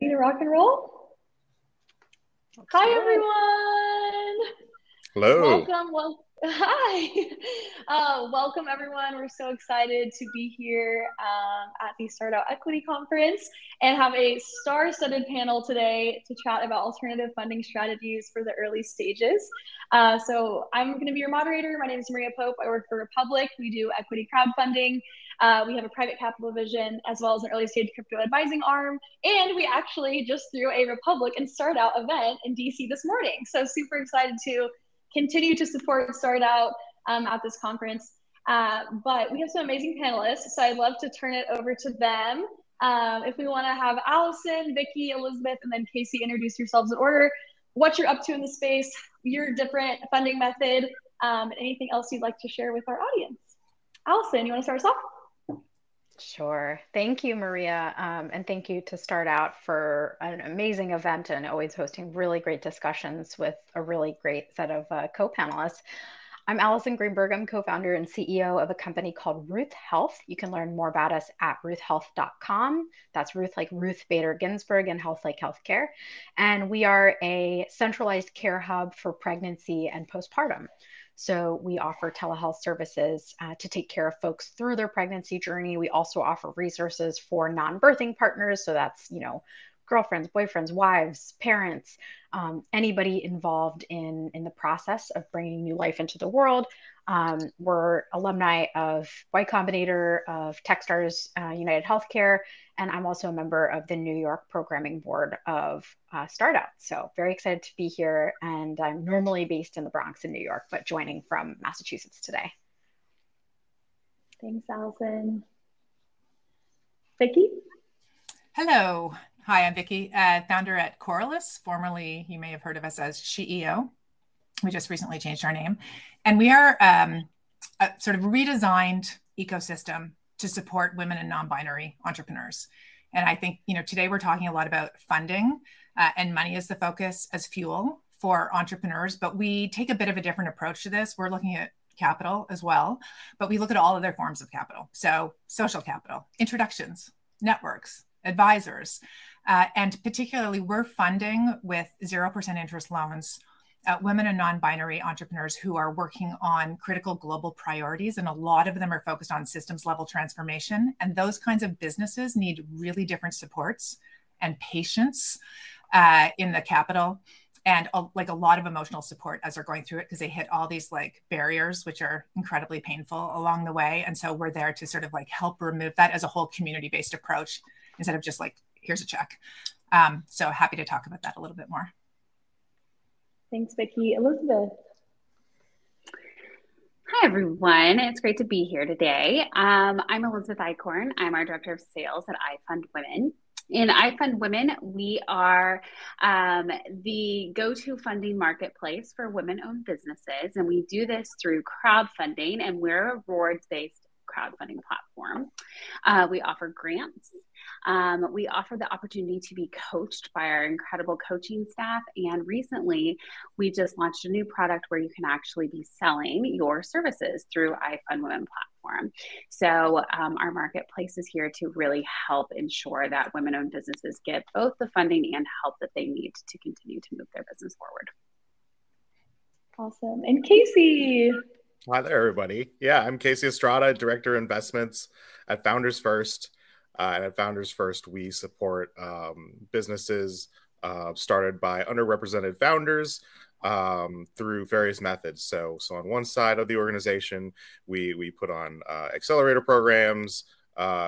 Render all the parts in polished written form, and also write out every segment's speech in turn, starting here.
Ready to rock and roll? Hi, everyone. Hello. Welcome. Hi. Welcome, everyone. We're so excited to be here at the Start Out Equity Conference and have a star-studded panel today to chat about alternative funding strategies for the early stages. So I'm going to be your moderator. My name is Maria Pope. I work for Republic. We do equity crowdfunding. We have a private capital division as well as an early stage crypto advising arm. And we actually just threw a Republic and Start Out event in DC this morning. So super excited to continue to support Start Out at this conference. But we have some amazing panelists, so I'd love to turn it over to them. If we want to have Allison, Vicky, Elizabeth, and then Casey introduce yourselves in order, what you're up to in the space, your different funding method, and anything else you'd like to share with our audience. Allison, you want to start us off? Sure. Thank you, Maria. And thank you to Start Out for an amazing event and always hosting really great discussions with a really great set of co-panelists. I'm Allison Greenberg. I'm co-founder and CEO of a company called Ruth Health. You can learn more about us at ruthhealth.com. That's Ruth like Ruth Bader Ginsburg and health like healthcare. And we are a centralized care hub for pregnancy and postpartum. So we offer telehealth services to take care of folks through their pregnancy journey. We also offer resources for non-birthing partners. So that's, girlfriends, boyfriends, wives, parents, anybody involved in the process of bringing new life into the world. We're alumni of Y Combinator, of Techstars United Healthcare, and I'm also a member of the New York Programming Board of Start Out. So very excited to be here, and I'm normally based in the Bronx in New York, but joining from Massachusetts today. Thanks, Allison. Vicky? Hello. Hi, I'm Vicky, founder at Coralus. Formerly, you may have heard of us as SheEO. We just recently changed our name. And we are a sort of redesigned ecosystem to support women and non-binary entrepreneurs. And I think, today we're talking a lot about funding and money as the focus, as fuel for entrepreneurs. But we take a bit of a different approach to this. We're looking at capital as well, but we look at all other forms of capital. So social capital, introductions, networks, advisors, and particularly we're funding with 0% interest loans women and non-binary entrepreneurs who are working on critical global priorities. And a lot of them are focused on systems level transformation. And those kinds of businesses need really different supports and patience in the capital and a lot of emotional support as they're going through it, because they hit all these barriers, which are incredibly painful along the way. And so we're there to sort of help remove that as a whole community-based approach instead of just here's a check. So happy to talk about that a little bit more. Thanks, Vicky. Elizabeth? Hi, everyone. It's great to be here today. I'm Elizabeth Eichhorn. I'm our Director of Sales at iFund Women. In iFund Women, we are the go-to funding marketplace for women-owned businesses, and we do this through crowdfunding, and we're a rewards-based crowdfunding platform. We offer grants. We offer the opportunity to be coached by our incredible coaching staff. And recently, we just launched a new product where you can actually be selling your services through iFund Women platform. So our marketplace is here to really help ensure that women-owned businesses get both the funding and help that they need to continue to move their business forward. Awesome. And Casey? Hi there, everybody. Yeah, I'm Casey Estrada, Director of Investments at Founders First. And at Founders First, we support businesses started by underrepresented founders through various methods. So on one side of the organization, we put on accelerator programs,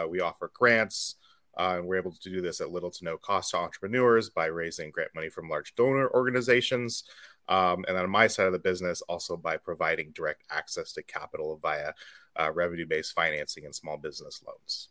we offer grants, and we're able to do this at little to no cost to entrepreneurs by raising grant money from large donor organizations. And then on my side of the business, also by providing direct access to capital via revenue-based financing and small business loans.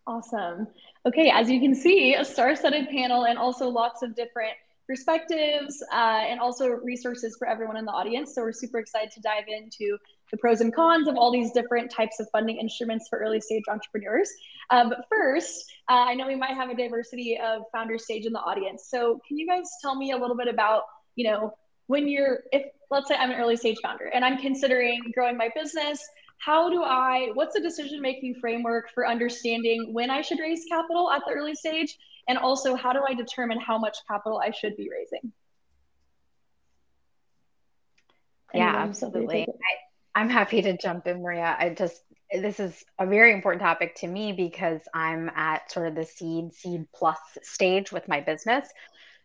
Awesome. Okay, as you can see, a star-studded panel and also lots of different perspectives and also resources for everyone in the audience. So we're super excited to dive into the pros and cons of all these different types of funding instruments for early stage entrepreneurs. But first, I know we might have a diversity of founder stage in the audience. So can you guys tell me a little bit about, if let's say I'm an early stage founder and I'm considering growing my business, what's the decision-making framework for understanding when I should raise capital at the early stage And also, how do I determine how much capital I should be raising? Yeah, absolutely. I'm happy to jump in, Maria. This is a very important topic to me because I'm at sort of the seed plus stage with my business.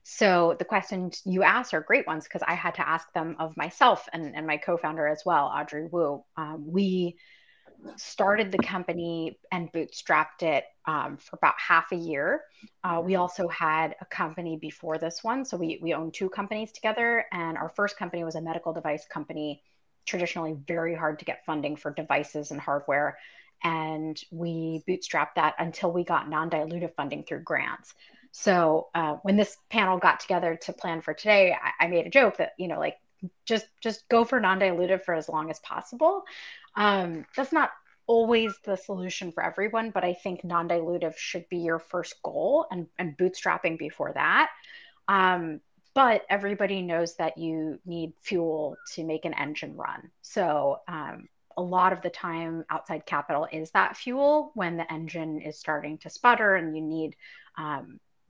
So the questions you asked are great ones because I had to ask them of myself and my co-founder as well, Audrey Wu. We started the company and bootstrapped it for about half a year. We also had a company before this one. So we owned two companies together. And our first company was a medical device company, traditionally very hard to get funding for devices and hardware. And we bootstrapped that until we got non-dilutive funding through grants. So when this panel got together to plan for today, I made a joke that, like, just go for non-dilutive for as long as possible. That's not always the solution for everyone, but I think non-dilutive should be your first goal and bootstrapping before that. But everybody knows that you need fuel to make an engine run. So a lot of the time, outside capital is that fuel when the engine is starting to sputter and you need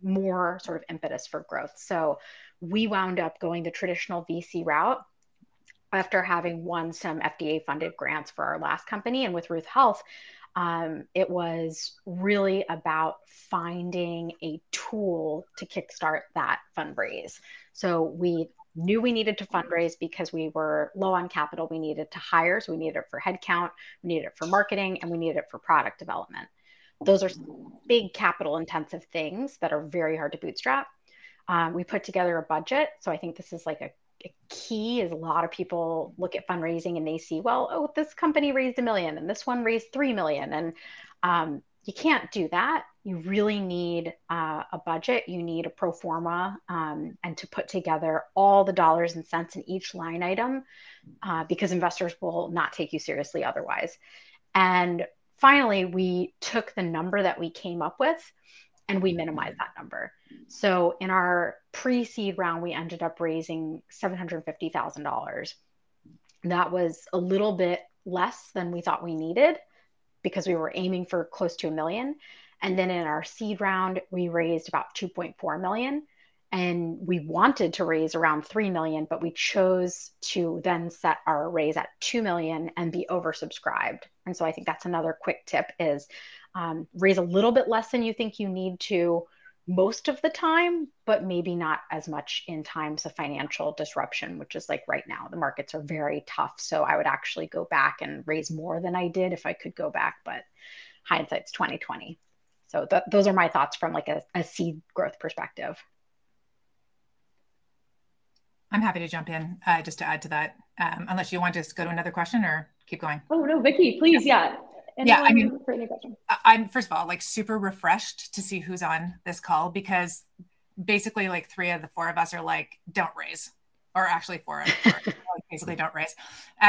more sort of impetus for growth. So we wound up going the traditional VC route after having won some FDA funded grants for our last company. And with Ruth Health, it was really about finding a tool to kickstart that fundraise. So we knew we needed to fundraise because we were low on capital. We needed to hire. So we needed it for headcount, we needed it for marketing, and we needed it for product development. Those are big capital intensive things that are very hard to bootstrap. We put together a budget. So I think this is like a key is a lot of people look at fundraising and they see, well, oh, this company raised $1 million and this one raised $3 million. And you can't do that. You really need a budget. You need a pro forma and to put together all the dollars and cents in each line item because investors will not take you seriously otherwise. And finally, we took the number that we came up with and we minimized that number. So in our pre-seed round, we ended up raising $750,000. That was a little bit less than we thought we needed because we were aiming for close to $1 million. And then in our seed round, we raised about 2.4 million. And we wanted to raise around 3 million, but we chose to then set our raise at 2 million and be oversubscribed. And so I think that's another quick tip is raise a little bit less than you think you need to most of the time, but maybe not as much in times of financial disruption, which is like right now, the markets are very tough. So I would actually go back and raise more than I did if I could go back, but hindsight's 2020. So those are my thoughts from like a seed growth perspective. I'm happy to jump in just to add to that, unless you want to just go to another question or keep going. Oh no, Vicky, please. Yeah. I mean, I'm first of all like super refreshed to see who's on this call because basically like 3 of the 4 of us are like, don't raise, or actually 4 of 4 basically don't raise,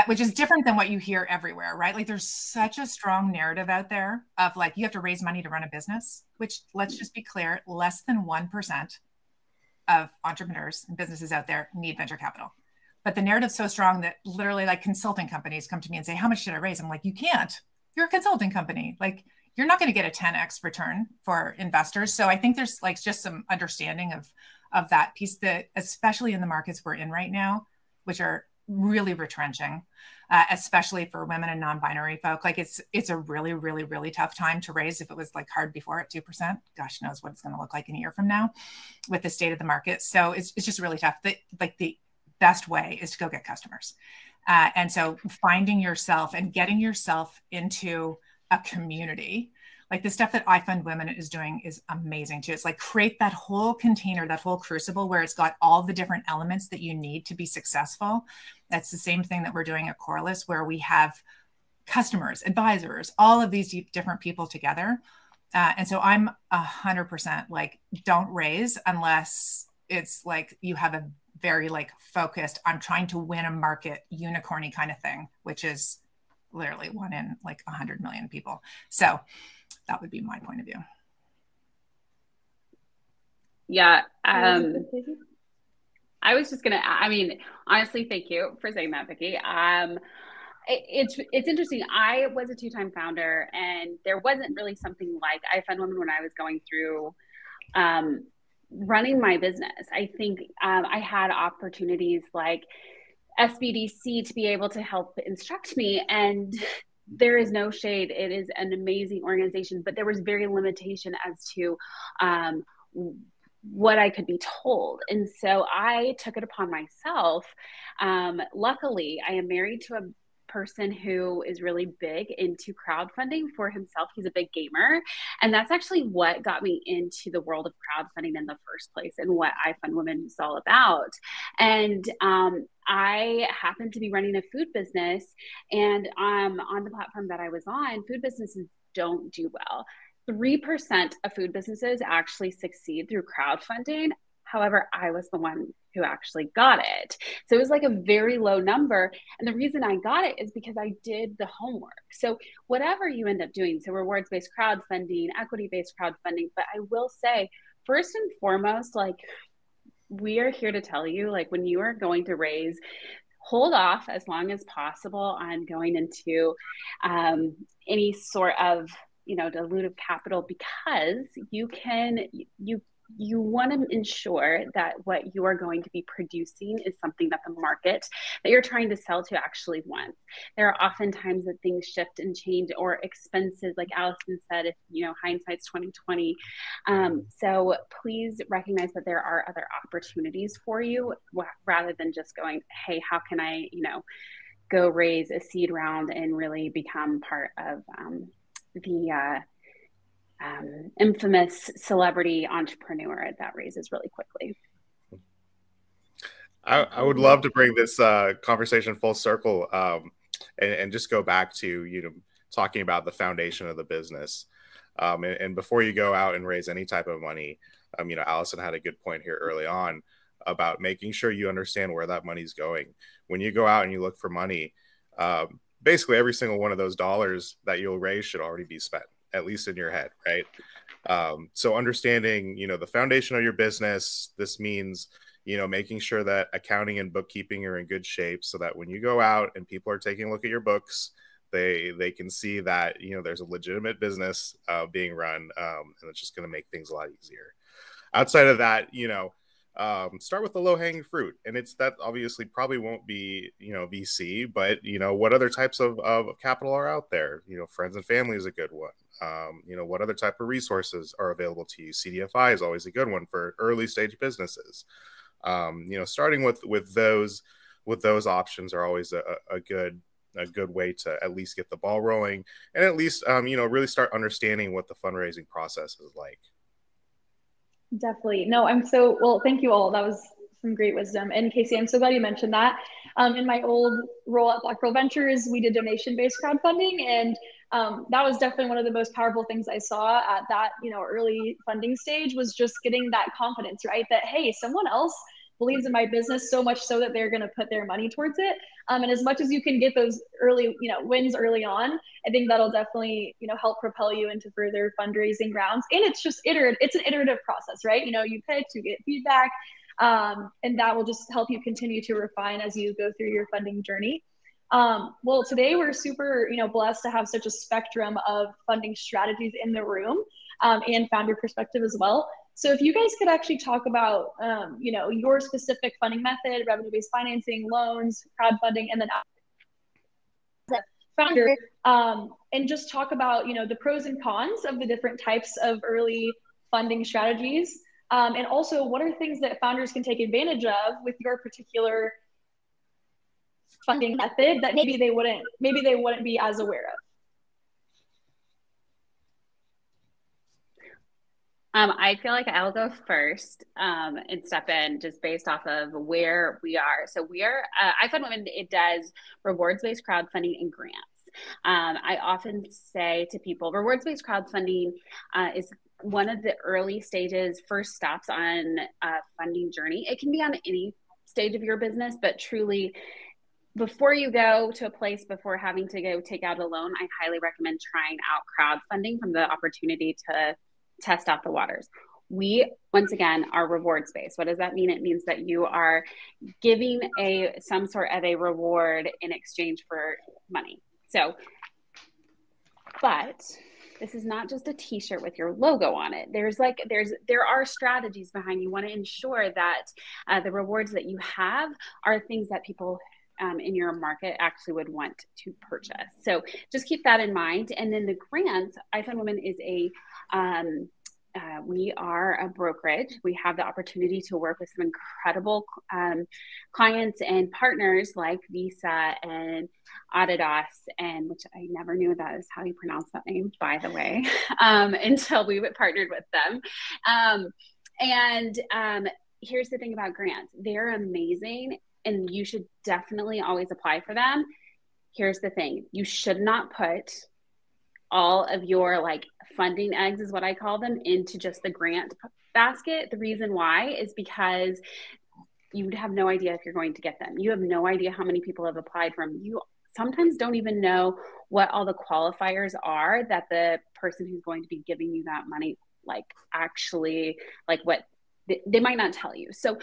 which is different than what you hear everywhere, right? Like there's such a strong narrative out there of like, you have to raise money to run a business, which let's just be clear, less than 1% of entrepreneurs and businesses out there need venture capital. But the narrative's so strong that literally like consulting companies come to me and say, how much should I raise? I'm like, you can't. You're a consulting company. Like you're not going to get a 10x return for investors. So I think there's like just some understanding of that piece that, especially in the markets we're in right now, which are really retrenching, especially for women and non-binary folk. Like it's a really, really, really tough time to raise. If it was like hard before at 2%, gosh knows what it's going to look like in a year from now with the state of the market. So it's just really tough. Like the best way is to go get customers. And so finding yourself and getting yourself into a community, like the stuff that iFund Women is doing is amazing too. It's like create that whole container, that whole crucible where it's got all the different elements that you need to be successful. That's the same thing that we're doing at Corliss, where we have customers, advisors, all of these different people together. And so I'm 100% like, don't raise unless it's like you have a very like focused, I'm trying to win a market unicorny kind of thing, which is literally 1 in like 100 million people. So that would be my point of view. Yeah. I was just gonna, I mean, honestly, thank you for saying that, Vicky. It's interesting. I was a 2-time founder and there wasn't really something like iFund Women when I was going through running my business. I think I had opportunities like SBDC to be able to help instruct me, and there is no shade. It is an amazing organization, but there was very limitation as to what I could be told. And so I took it upon myself. Luckily, I am married to a person who is really big into crowdfunding for himself. He's a big gamer. And that's actually what got me into the world of crowdfunding in the first place and what I Fund Women is all about. And I happened to be running a food business, and on the platform that I was on, food businesses don't do well. 3% of food businesses actually succeed through crowdfunding. However, I was the one who actually got it. So it was like a very low number. And the reason I got it is because I did the homework. So whatever you end up doing, so rewards-based crowdfunding, equity-based crowdfunding, but I will say, first and foremost, like, we are here to tell you, like, when you are going to raise, hold off as long as possible on going into any sort of, dilutive capital, because you want to ensure that what you are going to be producing is something that the market that you're trying to sell to actually wants. There are often times that things shift and change, or expenses, like Allison said, if hindsight's 2020. So please recognize that there are other opportunities for you, rather than just going, hey, how can I, go raise a seed round and really become part of the infamous celebrity entrepreneur that raises really quickly. I would love to bring this conversation full circle and just go back to talking about the foundation of the business. And before you go out and raise any type of money, Allison had a good point here early on about making sure you understand where that money's going. When you go out and you look for money, basically every single one of those dollars that you'll raise should already be spent, at least in your head, right? So understanding, the foundation of your business, this means, making sure that accounting and bookkeeping are in good shape, so that when you go out and people are taking a look at your books, they can see that, there's a legitimate business being run, and it's just going to make things a lot easier. Outside of that, start with the low-hanging fruit, and it's that obviously probably won't be VC, but what other types of capital are out there? Friends and family is a good one. What other type of resources are available to you? CDFI is always a good one for early stage businesses. Starting with those options are always a good way to at least get the ball rolling, and at least really start understanding what the fundraising process is like. Definitely. No, thank you all. That was some great wisdom. And Casey, I'm so glad you mentioned that. In my old role at Black Pearl Ventures, we did donation-based crowdfunding. And that was definitely one of the most powerful things I saw at that, early funding stage, was just getting that confidence, right? That, hey, someone else believes in my business so much so that they're going to put their money towards it. And as much as you can get those early, wins early on, I think that'll definitely, help propel you into further fundraising rounds. And it's just it's an iterative process, right? You pitch, you get feedback, and that will just help you continue to refine as you go through your funding journey. Well, today we're super, blessed to have such a spectrum of funding strategies in the room, and founder perspective as well. So if you guys could actually talk about, your specific funding method, revenue-based financing, loans, crowdfunding, and then as a founder, and just talk about, the pros and cons of the different types of early funding strategies. And also, what are things that founders can take advantage of with your particular funding method that maybe they wouldn't be as aware of? I feel like I'll go first and step in just based off of where we are. So we are, I Fund Women, it does rewards-based crowdfunding and grants. I often say to people, rewards-based crowdfunding is one of the early stages, first stops on a funding journey. It can be on any stage of your business, but truly, before you go to a place, before having to go take out a loan, I highly recommend trying out crowdfunding from the opportunity to test out the waters. We, once again, are rewards based. What does that mean? It means that you are giving some sort of a reward in exchange for money. So, but this is not just a t-shirt with your logo on it. There are strategies behind. You want to ensure that the rewards that you have are things that people in your market actually would want to purchase. So just keep that in mind. And then the grants, iFund Women is we are a brokerage. We have the opportunity to work with some incredible clients and partners like Visa and Adidas, and which I never knew that is how you pronounce that name, by the way, until we partnered with them. Here's the thing about grants. They're amazing, and you should definitely always apply for them. Here's the thing. You should not put all of your like funding eggs, is what I call them, into just the grant basket. The reason why is because you have no idea if you're going to get them. You have no idea how many people have applied from. You sometimes don't even know what all the qualifiers are that the person who's going to be giving you that money, like actually, like what they might not tell you. So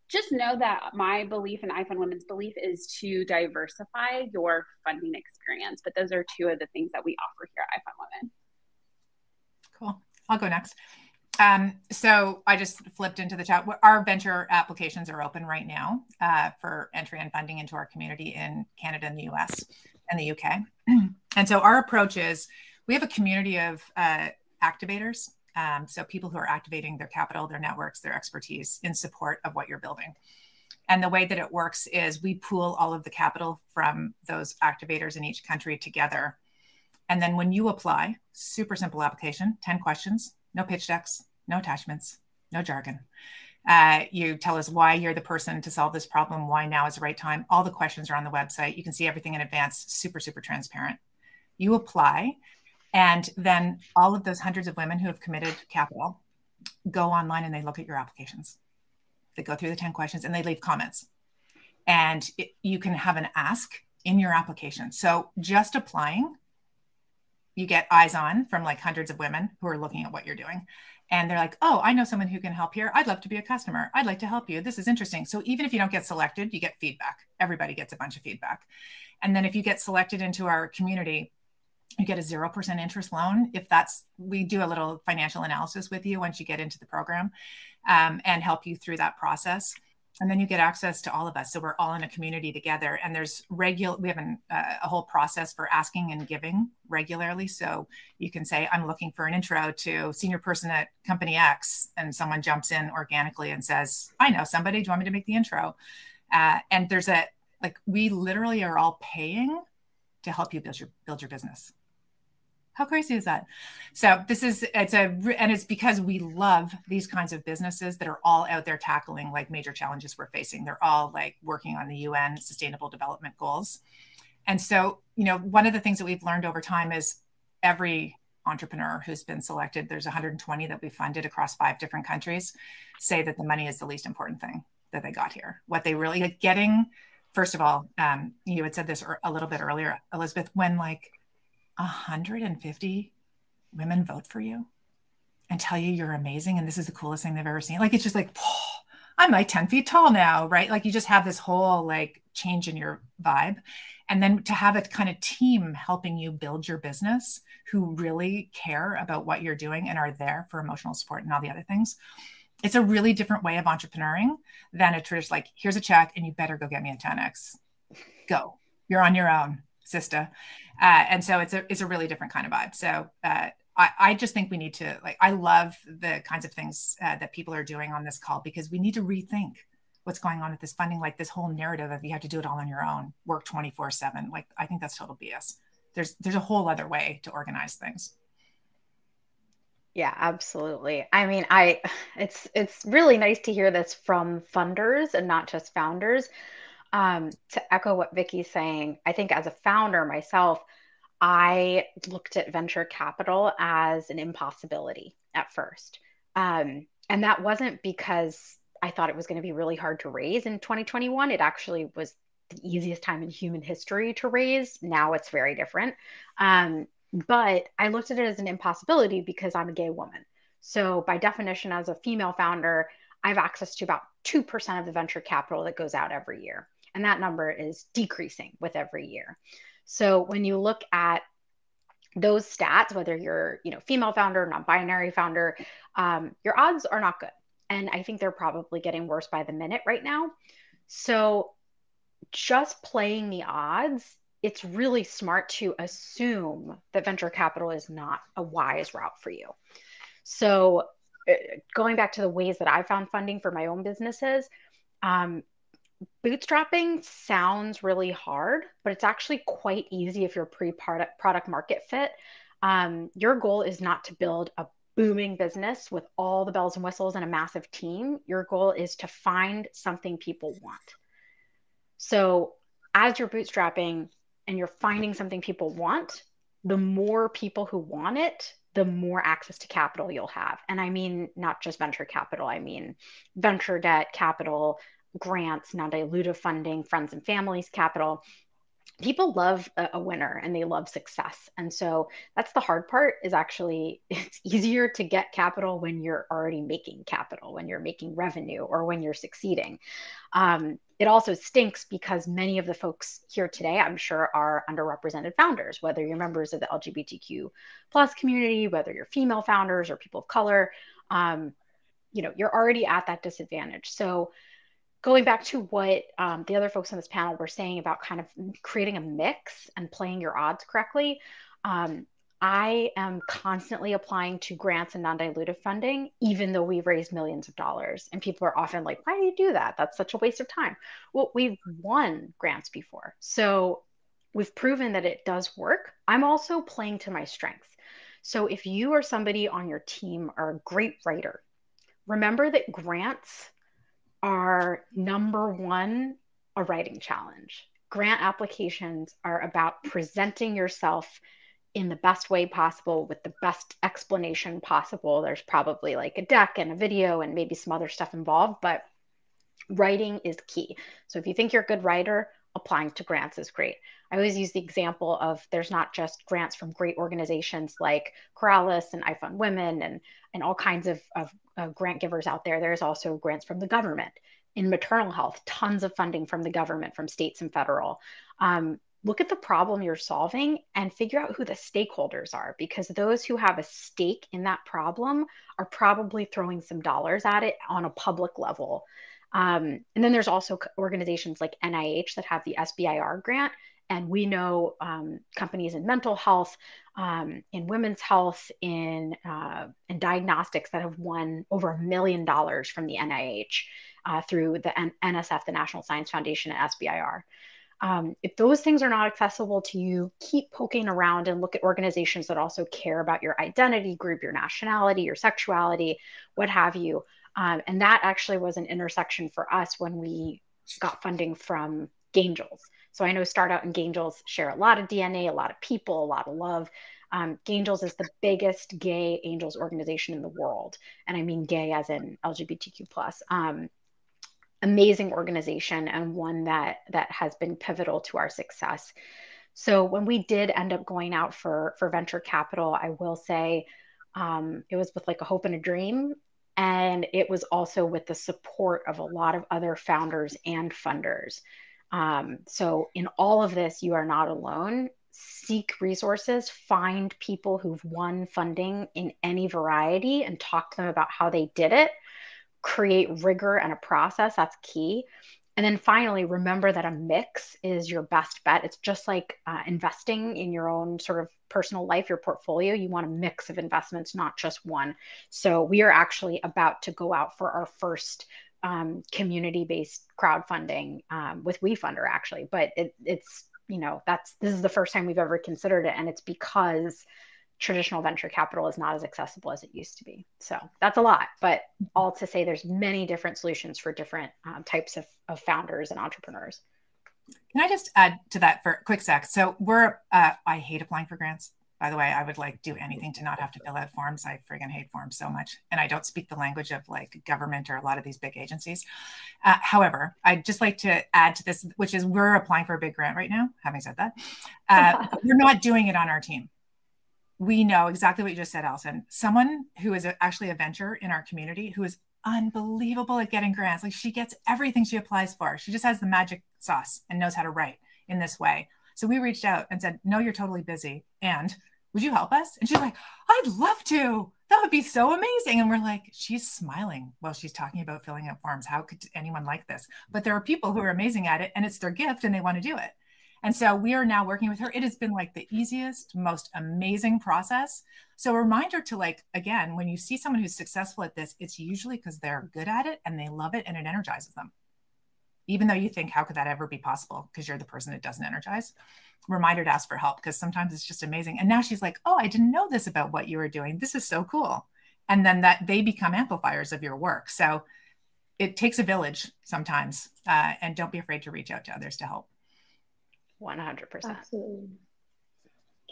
just know that my belief and iFund Women's belief is to diversify your funding experience. But those are two of the things that we offer here at iFund Women. Cool. I'll go next. So I just flipped into the chat. Our venture applications are open right now for entry and funding into our community in Canada and the US and the UK. And so our approach is we have a community of activators. So people who are activating their capital, their networks, their expertise in support of what you're building. And the way that it works is we pool all of the capital from those activators in each country together. And then when you apply, super simple application, 10 questions, no pitch decks, no attachments, no jargon. You tell us why you're the person to solve this problem, why now is the right time. All the questions are on the website. You can see everything in advance, super, super transparent. You apply. And then all of those hundreds of women who have committed capital go online and they look at your applications. They go through the 10 questions and they leave comments. And you can have an ask in your application. So just applying, you get eyes on from like hundreds of women who are looking at what you're doing. And they're like, oh, I know someone who can help here. I'd love to be a customer. I'd like to help you. This is interesting. So even if you don't get selected, you get feedback. Everybody gets a bunch of feedback. And then if you get selected into our community, you get a 0% interest loan. We do a little financial analysis with you once you get into the program and help you through that process. And then you get access to all of us. So we're all in a community together, and we have a whole process for asking and giving regularly. So you can say, I'm looking for an intro to senior person at company X, and someone jumps in organically and says, I know somebody, do you want me to make the intro? And we literally are all paying to help you build your business. How crazy is that? So it's because we love these kinds of businesses that are all out there tackling like major challenges we're facing. They're all like working on the UN Sustainable Development Goals. And so, one of the things that we've learned over time is every entrepreneur who's been selected, there's 120 that we funded across 5 different countries, say that the money is the least important thing that they got here. What they really are getting, first of all, you had said this a little bit earlier, Elizabeth, when like 150 women vote for you and tell you you're amazing and this is the coolest thing they've ever seen. Like, it's just like, oh, I'm like 10 feet tall now, right? Like you just have this whole like change in your vibe. And then to have a kind of team helping you build your business who really care about what you're doing and are there for emotional support and all the other things. It's a really different way of entrepreneuring than a traditional, like, here's a check and you better go get me a 10X. Go, you're on your own, sister. And so it's a really different kind of vibe. So I just think we need to, like, I love the kinds of things that people are doing on this call, because we need to rethink what's going on with this funding, like this whole narrative of you have to do it all on your own, work 24/7. Like, I think that's total BS. There's a whole other way to organize things. Yeah, absolutely. I mean, it's really nice to hear this from funders and not just founders. To echo what Vicky's saying, I think as a founder myself, I looked at venture capital as an impossibility at first. And that wasn't because I thought it was going to be really hard to raise in 2021. It actually was the easiest time in human history to raise. Now it's very different. But I looked at it as an impossibility because I'm a gay woman. So by definition, as a female founder, I have access to about 2% of the venture capital that goes out every year. And that number is decreasing with every year. So when you look at those stats, whether you're, female founder, non-binary founder, your odds are not good. And I think they're probably getting worse by the minute right now. So just playing the odds, it's really smart to assume that venture capital is not a wise route for you. So going back to the ways that I found funding for my own businesses, bootstrapping sounds really hard, but it's actually quite easy if you're product market fit. Your goal is not to build a booming business with all the bells and whistles and a massive team. Your goal is to find something people want. So as you're bootstrapping and you're finding something people want, the more people who want it, the more access to capital you'll have. And I mean, not just venture capital, I mean, venture debt capital, grants, non-dilutive funding, friends and families capital. People love a winner and they love success. And so that's the hard part, is actually it's easier to get capital when you're already making capital, when you're making revenue, or when you're succeeding. It also stinks because many of the folks here today, I'm sure, are underrepresented founders, whether you're members of the LGBTQ plus community, whether you're female founders or people of color, you're already at that disadvantage. So going back to what the other folks on this panel were saying about kind of creating a mix and playing your odds correctly, I am constantly applying to grants and non-dilutive funding, even though we've raised millions of dollars. And people are often like, why do you do that? That's such a waste of time. Well, we've won grants before. So we've proven that it does work. I'm also playing to my strengths. So if you or somebody on your team are a great writer, remember that grants are number one, a writing challenge. Grant applications are about presenting yourself in the best way possible with the best explanation possible. There's probably like a deck and a video and maybe some other stuff involved, but writing is key. So if you think you're a good writer, applying to grants is great. I always use the example of there's not just grants from great organizations like Corrales and I Fund Women and all kinds of grant givers out there. There's also grants from the government. In maternal health, tons of funding from the government, from states and federal. Look at the problem you're solving and figure out who the stakeholders are, because those who have a stake in that problem are probably throwing some dollars at it on a public level. And then there's also organizations like NIH that have the SBIR grant. And we know companies in mental health, in women's health, in diagnostics that have won over $1 million from the NIH through the NSF, the National Science Foundation, and SBIR. If those things are not accessible to you, keep poking around and look at organizations that also care about your identity group, your nationality, your sexuality, what have you. And that actually was an intersection for us when we got funding from Angels. So I know Start Out and Angels share a lot of DNA, a lot of people, a lot of love. Angels is the biggest gay angels organization in the world. And I mean gay as in LGBTQ plus. Amazing organization, and one that has been pivotal to our success. So when we did end up going out for venture capital, I will say it was with like a hope and a dream. And it was also with the support of a lot of other founders and funders. So in all of this, you are not alone. Seek resources, find people who've won funding in any variety and talk to them about how they did it. Create rigor and a process. That's key. And then finally, remember that a mix is your best bet. It's just like investing in your own sort of personal life, your portfolio. You want a mix of investments, not just one. So we are actually about to go out for our first community-based crowdfunding with WeFunder, actually. But it's this is the first time we've ever considered it, and it's because traditional venture capital is not as accessible as it used to be. So that's a lot, but all to say there's many different solutions for different types of founders and entrepreneurs. Can I just add to that for a quick sec? So I hate applying for grants. By the way, I would like do anything to not have to fill out forms. I friggin' hate forms so much. And I don't speak the language of like government or a lot of these big agencies. However, I'd just like to add to this, which is we're applying for a big grant right now. Having said that, we're not doing it on our team. We know exactly what you just said, Allison. Someone who is actually a venture in our community who is unbelievable at getting grants. Like she gets everything she applies for. She just has the magic sauce and knows how to write in this way. So we reached out and said, no, you're totally busy. And would you help us? And she's like, I'd love to. That would be so amazing. And we're like, she's smiling while she's talking about filling out forms. How could anyone like this? But there are people who are amazing at it, and it's their gift and they want to do it. And so we are now working with her. It has been like the easiest, most amazing process. So a reminder to, like, again, when you see someone who's successful at this, it's usually because they're good at it and they love it and it energizes them. Even though you think, how could that ever be possible? Because you're the person it doesn't energize. Reminder to ask for help, because sometimes it's just amazing. And now she's like, oh, I didn't know this about what you were doing. This is so cool. And then that they become amplifiers of your work. So it takes a village sometimes. And don't be afraid to reach out to others to help. 100%. Absolutely.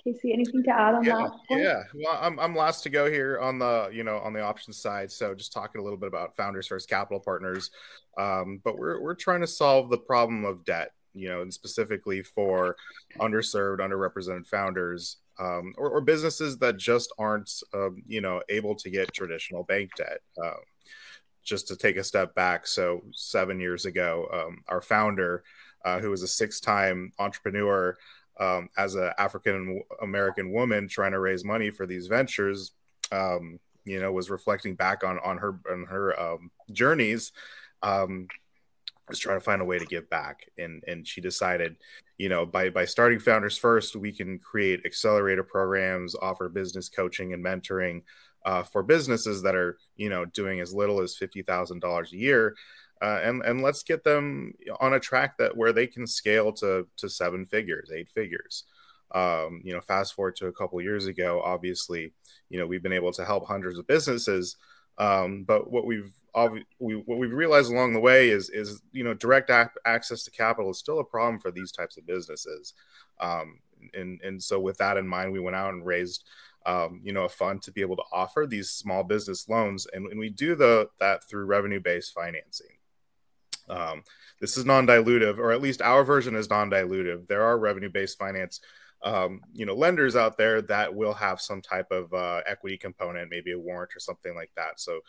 Casey, anything to add on that point? Yeah. Well, I'm last to go here on the, on the options side. So just talking a little bit about Founders First Capital Partners. But we're trying to solve the problem of debt, and specifically for underserved, underrepresented founders, or businesses that just aren't, able to get traditional bank debt. Just to take a step back. So 7 years ago, our founder, who was a 6-time entrepreneur, as an African-American woman trying to raise money for these ventures, was reflecting back on her journeys, was trying to find a way to give back. And she decided, by starting Founders First, we can create accelerator programs, offer business coaching and mentoring for businesses that are, doing as little as $50,000 a year. And let's get them on a track where they can scale to 7 figures, 8 figures. Fast forward to a couple of years ago, obviously, we've been able to help hundreds of businesses. But what we've realized along the way is direct access to capital is still a problem for these types of businesses. And so with that in mind, we went out and raised a fund to be able to offer these small business loans, and we do that through revenue-based financing. This is non-dilutive, or at least our version is non-dilutive. There are revenue-based finance, lenders out there that will have some type of equity component, maybe a warrant or something like that. So,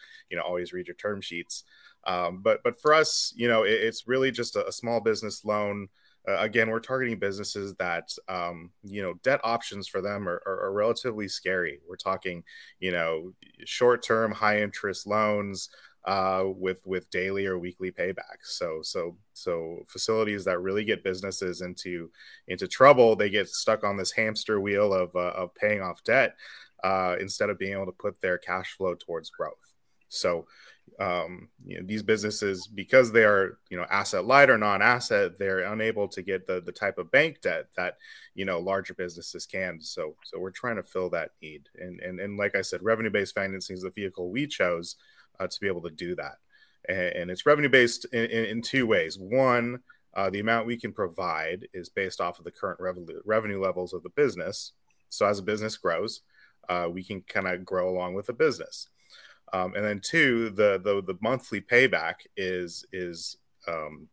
always read your term sheets. But for us, it's really just a small business loan. Again, we're targeting businesses that, debt options for them are relatively scary. We're talking, short-term, high-interest loans, with daily or weekly paybacks. So facilities that really get businesses into trouble, they get stuck on this hamster wheel of paying off debt, instead of being able to put their cash flow towards growth. So these businesses, because they are asset light or non-asset, they're unable to get the type of bank debt that larger businesses can. So we're trying to fill that need. And like I said, revenue-based financing is the vehicle we chose to be able to do that. And it's revenue-based in 2 ways. One, the amount we can provide is based off of the current revenue levels of the business. So as a business grows, we can kind of grow along with the business. And then 2, the monthly payback is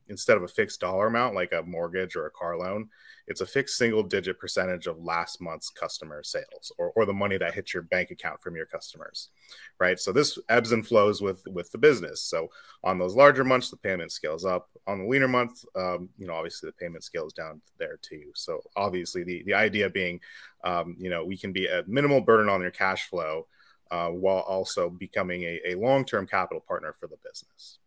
instead of a fixed dollar amount like a mortgage or a car loan, it's a fixed single-digit percentage of last month's customer sales, or the money that hits your bank account from your customers, right? So this ebbs and flows with the business. So on those larger months, the payment scales up. On the leaner month, obviously the payment scales down there too. So obviously the idea being, we can be a minimal burden on your cash flow, while also becoming a long-term capital partner for the business.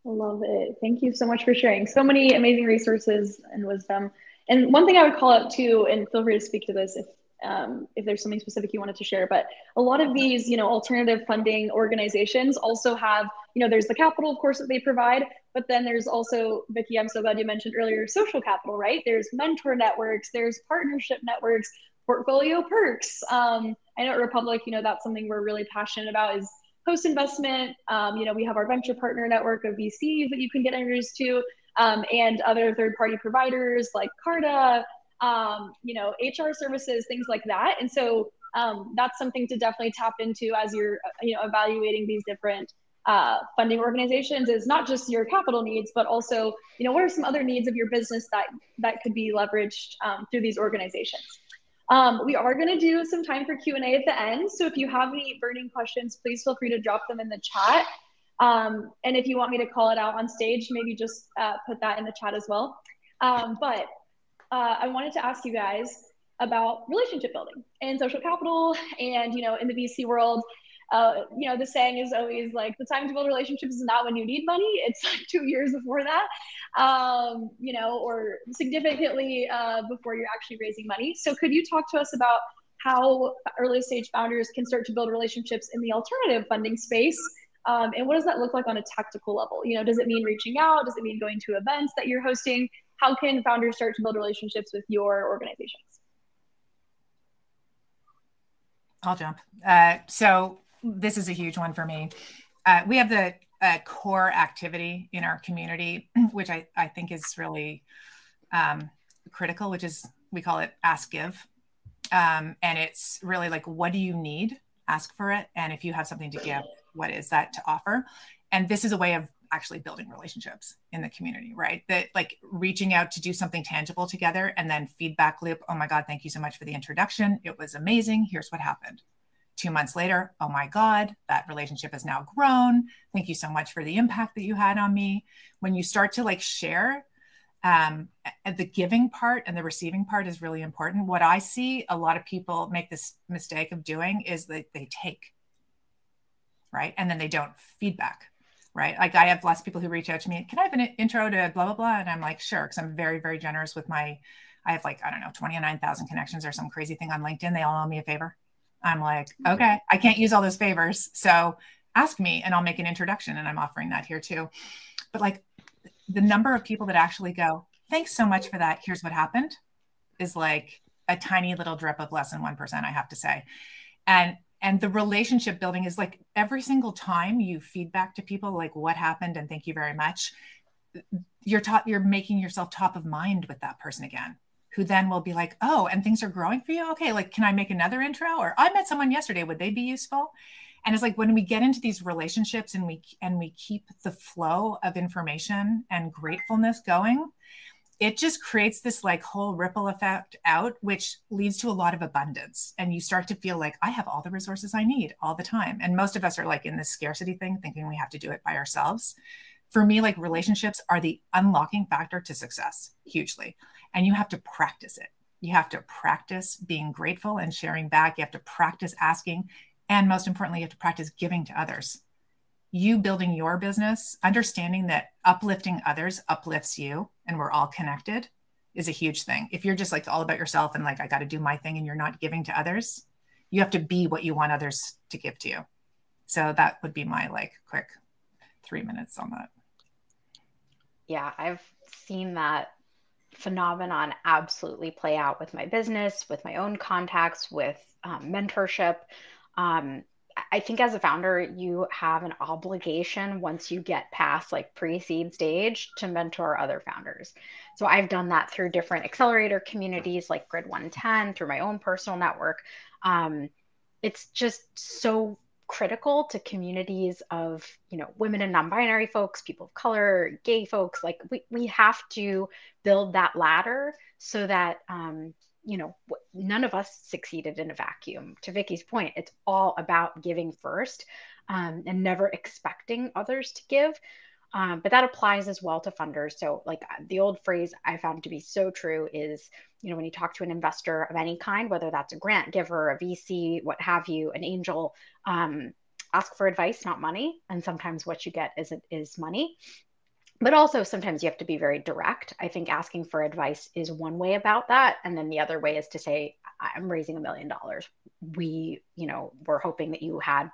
I love it. Thank you so much for sharing so many amazing resources and wisdom. And one thing I would call out too, and feel free to speak to this if there's something specific you wanted to share, but a lot of these, alternative funding organizations also have, there's the capital, of course, that they provide, but then there's also, Vicki, I'm so glad you mentioned earlier, social capital, right? There's mentor networks, there's partnership networks, portfolio perks. I know at Republic, that's something we're really passionate about is post-investment. We have our venture partner network of VCs that you can get introduced to, and other third-party providers like Carta, HR services, things like that. And so that's something to definitely tap into as you're, evaluating these different funding organizations, is not just your capital needs, but also, what are some other needs of your business that could be leveraged through these organizations. We are going to do some time for Q&A at the end. So if you have any burning questions, please feel free to drop them in the chat. And if you want me to call it out on stage, maybe just put that in the chat as well. But I wanted to ask you guys, about relationship building and social capital. And, in the VC world, the saying is always like, the time to build relationships is not when you need money. It's like 2 years before that, or significantly before you're actually raising money. So could you talk to us about how early stage founders can start to build relationships in the alternative funding space? And what does that look like on a tactical level? Does it mean reaching out? Does it mean going to events that you're hosting? How can founders start to build relationships with your organizations? I'll jump. So this is a huge one for me. We have the core activity in our community, which I think is really critical, which is, we call it Ask Give. And it's really like, what do you need? Ask for it. And if you have something to give, what is that to offer? And this is a way of actually building relationships in the community, right? That like reaching out to do something tangible together, and then feedback loop. Oh my God, thank you so much for the introduction. It was amazing. Here's what happened. 2 months later, oh my God, that relationship has now grown. Thank you so much for the impact that you had on me. When you start to like share, the giving part and the receiving part is really important. What I see a lot of people make this mistake of doing is that they take, right? And then they don't feedback, right? Like I have lots of people who reach out to me, can I have an intro to blah, blah, blah? And I'm like, sure. Because I'm very, very generous with I have like, I don't know, 29,000 connections or some crazy thing on LinkedIn. They all owe me a favor. I'm like, okay, I can't use all those favors. So ask me and I'll make an introduction. And I'm offering that here too. But like the number of people that actually go, thanks so much for that. Here's what happened, is like a tiny little drip of less than 1%, I have to say. And the relationship building is like every single time you feedback to people, like what happened and thank you very much, you're making yourself top of mind with that person again, who then will be like, oh, and things are growing for you. Okay, like, can I make another intro? Or I met someone yesterday, would they be useful? And it's like when we get into these relationships and we keep the flow of information and gratefulness going, it just creates this like whole ripple effect out, which leads to a lot of abundance. And you start to feel like I have all the resources I need all the time. And most of us are like in this scarcity thing, thinking we have to do it by ourselves. For me, like relationships are the unlocking factor to success, hugely. And you have to practice it. You have to practice being grateful and sharing back. You have to practice asking. And most importantly, you have to practice giving to others. You building your business, understanding that uplifting others uplifts you, and we're all connected, is a huge thing. If you're just like all about yourself and like, I got to do my thing, and you're not giving to others, you have to be what you want others to give to you. So that would be my like quick 3 minutes on that. Yeah, I've seen that phenomenon absolutely play out with my business, with my own contacts, with mentorship. I think as a founder, you have an obligation once you get past like pre-seed stage to mentor other founders. So I've done that through different accelerator communities like Grid 110, through my own personal network. It's just so critical to communities of, women and non-binary folks, people of color, gay folks. Like we have to build that ladder so that, none of us succeeded in a vacuum. To Vicky's point, it's all about giving first, and never expecting others to give. But that applies as well to funders. So like the old phrase I found to be so true is, when you talk to an investor of any kind, whether that's a grant giver, a VC, what have you, an angel, ask for advice, not money. And sometimes what you get is money. But also sometimes you have to be very direct. I think asking for advice is one way about that. And then the other way is to say, I'm raising $1 million. We're hoping that you had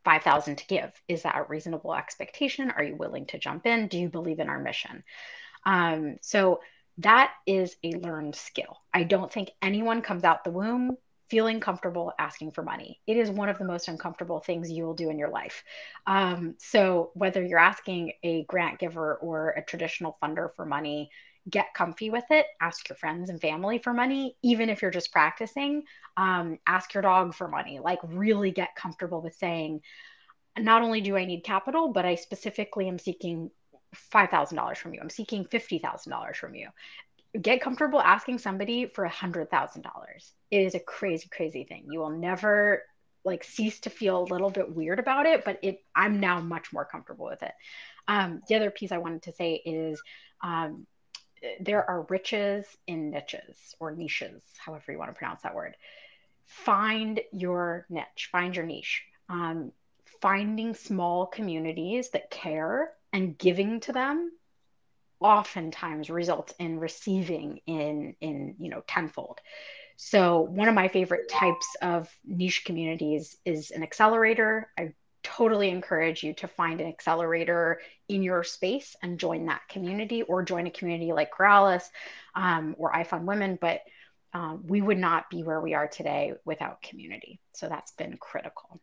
5,000 to give. Is that a reasonable expectation? Are you willing to jump in? Do you believe in our mission? So that is a learned skill. I don't think anyone comes out the womb feeling comfortable asking for money. It is one of the most uncomfortable things you will do in your life. So whether you're asking a grant giver or a traditional funder for money, get comfy with it. Ask your friends and family for money. Even if you're just practicing, ask your dog for money. Like really get comfortable with saying, not only do I need capital, but I specifically am seeking $5,000 from you. I'm seeking $50,000 from you. Get comfortable asking somebody for $100,000. It is a crazy, crazy thing. You will never like cease to feel a little bit weird about it, but I'm now much more comfortable with it. The other piece I wanted to say is there are riches in niches, or niches, however you want to pronounce that word. Find your niche, find your niche. Finding small communities that care and giving to them oftentimes results in receiving in tenfold. So one of my favorite types of niche communities is an accelerator. I totally encourage you to find an accelerator in your space and join that community, or join a community like Corrales or iFund Women. But we would not be where we are today without community. So that's been critical.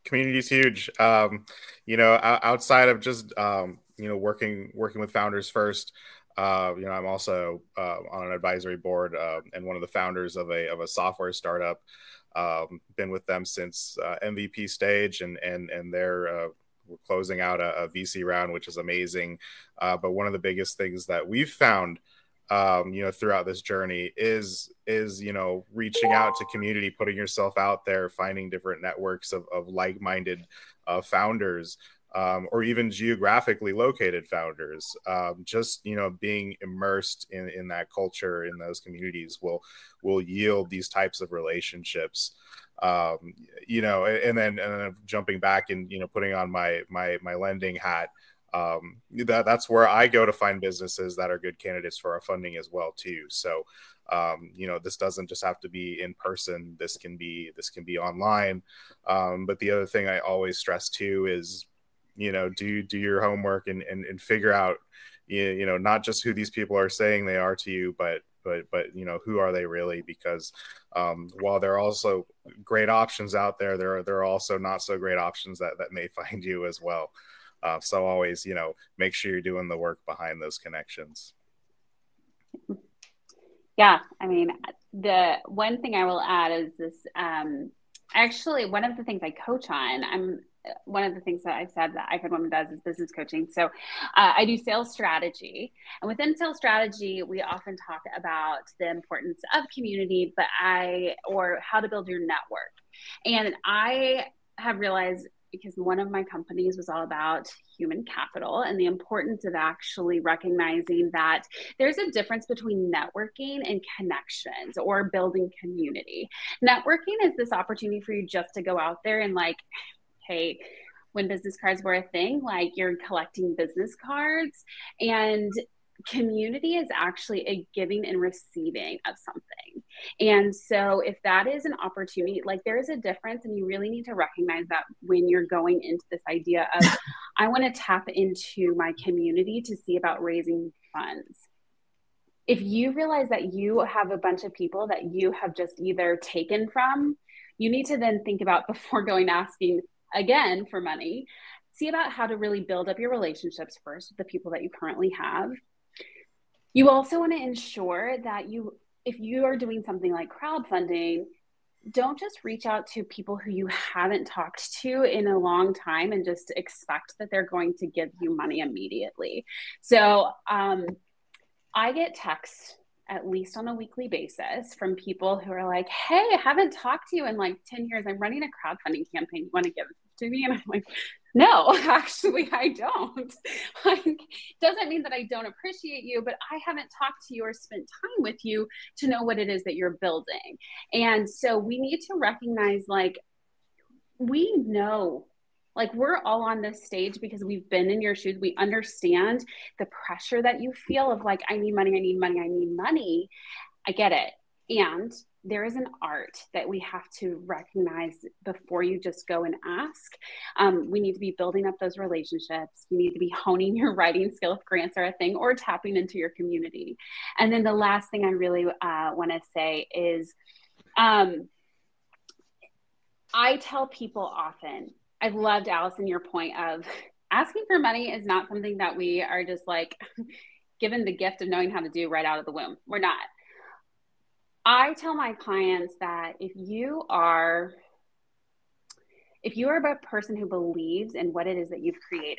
Community is huge. Outside of just working with Founders First, I'm also on an advisory board and one of the founders of a software startup. Been with them since MVP stage, and they're we're closing out a VC round, which is amazing. But one of the biggest things that we've found throughout this journey is reaching out to community, putting yourself out there, finding different networks of like-minded founders, or even geographically located founders. Just being immersed in that culture, in those communities, will yield these types of relationships. And then jumping back and putting on my lending hat. That's where I go to find businesses that are good candidates for our funding as well too. So, this doesn't just have to be in person. This can be online. But the other thing I always stress too is, do your homework and figure out, not just who these people are saying they are to you, but who are they really? Because while there are also great options out there, there are also not so great options that may find you as well. So always, make sure you're doing the work behind those connections. Yeah. I mean, the one thing I will add is this, actually, one of the things I coach on, one of the things that I've said that iFund Women does is business coaching. So I do sales strategy, and within sales strategy, we often talk about the importance of community, or how to build your network. And I have realized, because one of my companies was all about human capital and the importance of actually recognizing that there's a difference between networking and connections, or building community. Networking is this opportunity for you just to go out there and hey, when business cards were a thing, you're collecting business cards, and community is actually a giving and receiving of something. And so if that is an opportunity, there is a difference, and you really need to recognize that when you're going into this idea of, I want to tap into my community to see about raising funds. If you realize that you have a bunch of people that you have just either taken from, you need to then think about, before going asking again for money, see about how to really build up your relationships first with the people that you currently have. You also want to ensure that if you are doing something like crowdfunding, don't just reach out to people who you haven't talked to in a long time and just expect that they're going to give you money immediately. So I get texts at least on a weekly basis from people who are like, hey, I haven't talked to you in 10 years. I'm running a crowdfunding campaign. You want to give it to me? And I'm like, no, actually, I don't. Doesn't mean that I don't appreciate you, but I haven't talked to you or spent time with you to know what it is that you're building. And so we need to recognize, we know, we're all on this stage because we've been in your shoes. We understand the pressure that you feel of I need money, I need money, I need money. I get it. And there is an art that we have to recognize before you just go and ask. We need to be building up those relationships. You need to be honing your writing skill if grants are a thing, or tapping into your community. And then the last thing I really want to say is, I tell people often, I loved, Allison, your point of asking for money is not something that we are just given the gift of knowing how to do right out of the womb. We're not. I tell my clients that if you are a person who believes in what it is that you've created,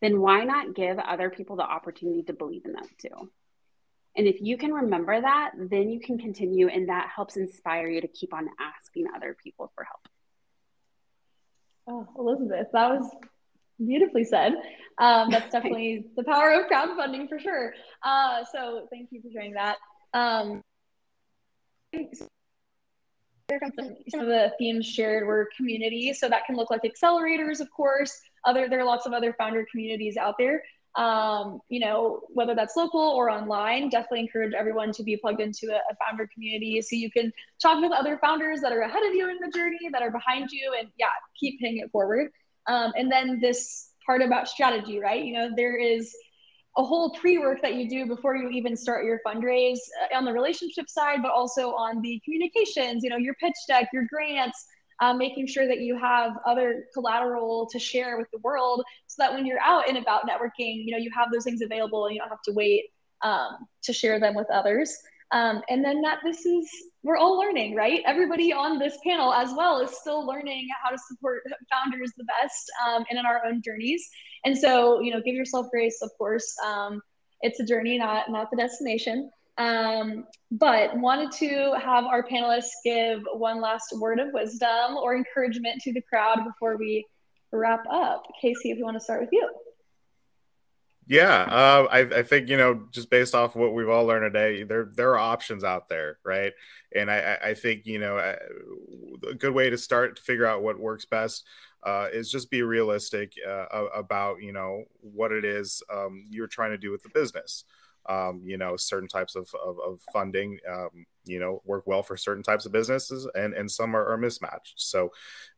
then why not give other people the opportunity to believe in them too? And if you can remember that, then you can continue, and that helps inspire you to keep on asking other people for help. Oh, Elizabeth, that was beautifully said. That's definitely the power of crowdfunding for sure. So thank you for sharing that. Some of the themes shared were community. So that can look like accelerators, of course. There are lots of other founder communities out there. You know, whether that's local or online, definitely encourage everyone to be plugged into a founder community so you can talk with other founders that are ahead of you in the journey, that are behind you, and yeah, keep paying it forward. And then this part about strategy, right? You know, there is a whole pre-work that you do before you even start your fundraise on the relationship side, but also on the communications, you know, your pitch deck, your grants, making sure that you have other collateral to share with the world so that when you're out and about networking, you know, you have those things available and you don't have to wait to share them with others. And then we're all learning, right? Everybody on this panel as well is still learning how to support founders the best and in our own journeys. And so, you know, give yourself grace, of course. It's a journey, not the destination. But wanted to have our panelists give one last word of wisdom or encouragement to the crowd before we wrap up. Casey, if you want to start with you. Yeah, I think, you know, just based off what we've all learned today, there are options out there, right? And I think, you know, a good way to start to figure out what works best is just be realistic about, you know, what it is you're trying to do with the business. You know, certain types of funding, you know, work well for certain types of businesses, and some are mismatched. So,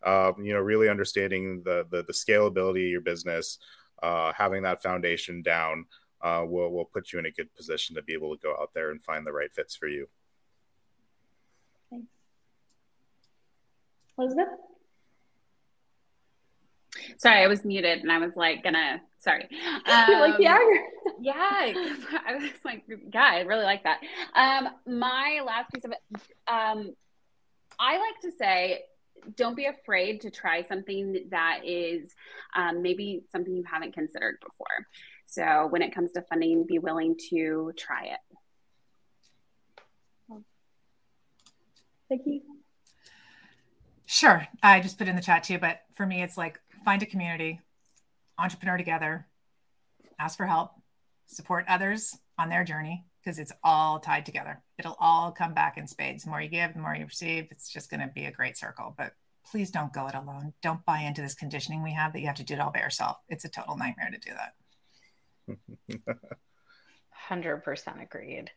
you know, really understanding the scalability of your business. Having that foundation down will put you in a good position to be able to go out there and find the right fits for you. Thanks. Elizabeth? Sorry, I was muted and I was like sorry. Like, yeah. Yeah, I was like, yeah, I really like that. My last piece of it, I like to say, don't be afraid to try something that is maybe something you haven't considered before. So when it comes to funding, be willing to try it. Thank you. Sure. I just put in the chat too, but for me, it's like find a community, entrepreneur together, ask for help, support others on their journey, because it's all tied together. It'll all come back in spades. The more you give, the more you receive. It's just going to be a great circle. But please don't go it alone. Don't buy into this conditioning we have that you have to do it all by yourself. It's a total nightmare to do that. 100% agreed.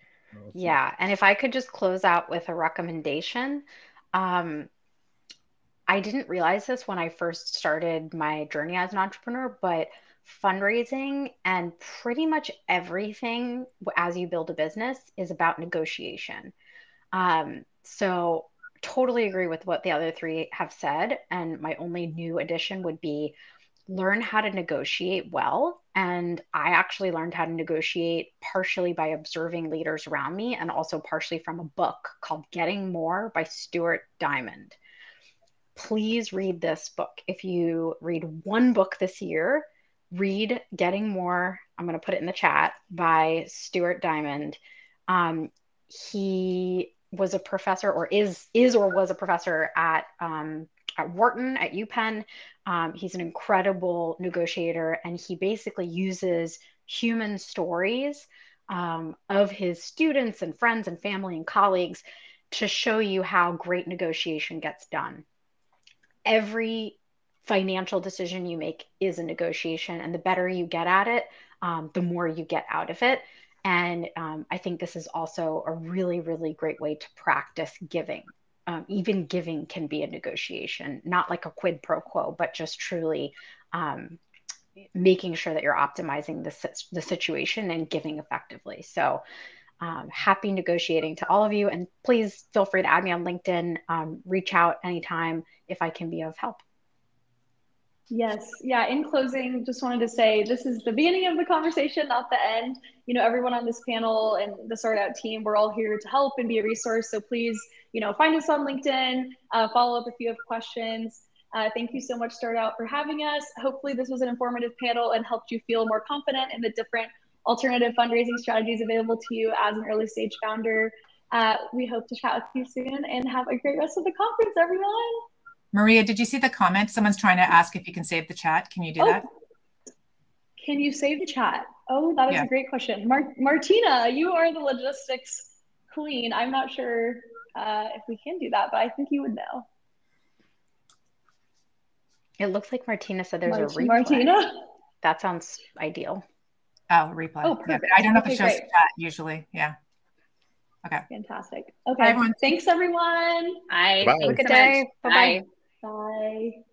Yeah. And if I could just close out with a recommendation, I didn't realize this when I first started my journey as an entrepreneur, but fundraising and pretty much everything as you build a business is about negotiation. So totally agree with what the other three have said. And my only new addition would be learn how to negotiate well. And I actually learned how to negotiate partially by observing leaders around me and also partially from a book called Getting More by Stuart Diamond. Please read this book. If you read one book this year, read Getting More. I'm going to put it in the chat by Stuart Diamond. He was a professor or is or was a professor at Wharton, at UPenn. He's an incredible negotiator, and he basically uses human stories of his students and friends and family and colleagues to show you how great negotiation gets done. Every financial decision you make is a negotiation, and the better you get at it, the more you get out of it. And I think this is also a really, really great way to practice giving. Even giving can be a negotiation, not like a quid pro quo, but just truly making sure that you're optimizing the situation and giving effectively. So happy negotiating to all of you. And please feel free to add me on LinkedIn, reach out anytime if I can be of help. Yes. Yeah. In closing, just wanted to say this is the beginning of the conversation, not the end. You know, everyone on this panel and the Start Out team, we're all here to help and be a resource. So please, you know, find us on LinkedIn, follow up if you have questions. Thank you so much, Start Out, for having us. Hopefully this was an informative panel and helped you feel more confident in the different alternative fundraising strategies available to you as an early stage founder. We hope to chat with you soon and have a great rest of the conference, everyone. Maria, did you see the comment? Someone's trying to ask if you can save the chat. Can you do that? Can you save the chat? Oh, that is a great question. Martina, you are the logistics queen. I'm not sure if we can do that, but I think you would know. It looks like Martina said there's a replay. Martina? That sounds ideal. Oh, replay. Oh, perfect. I don't know if it shows the chat usually. Yeah. Okay. Fantastic. Okay. Bye, everyone. Thanks, everyone. Bye. Bye. Thanks Have a good so day. much. Bye-bye. Bye.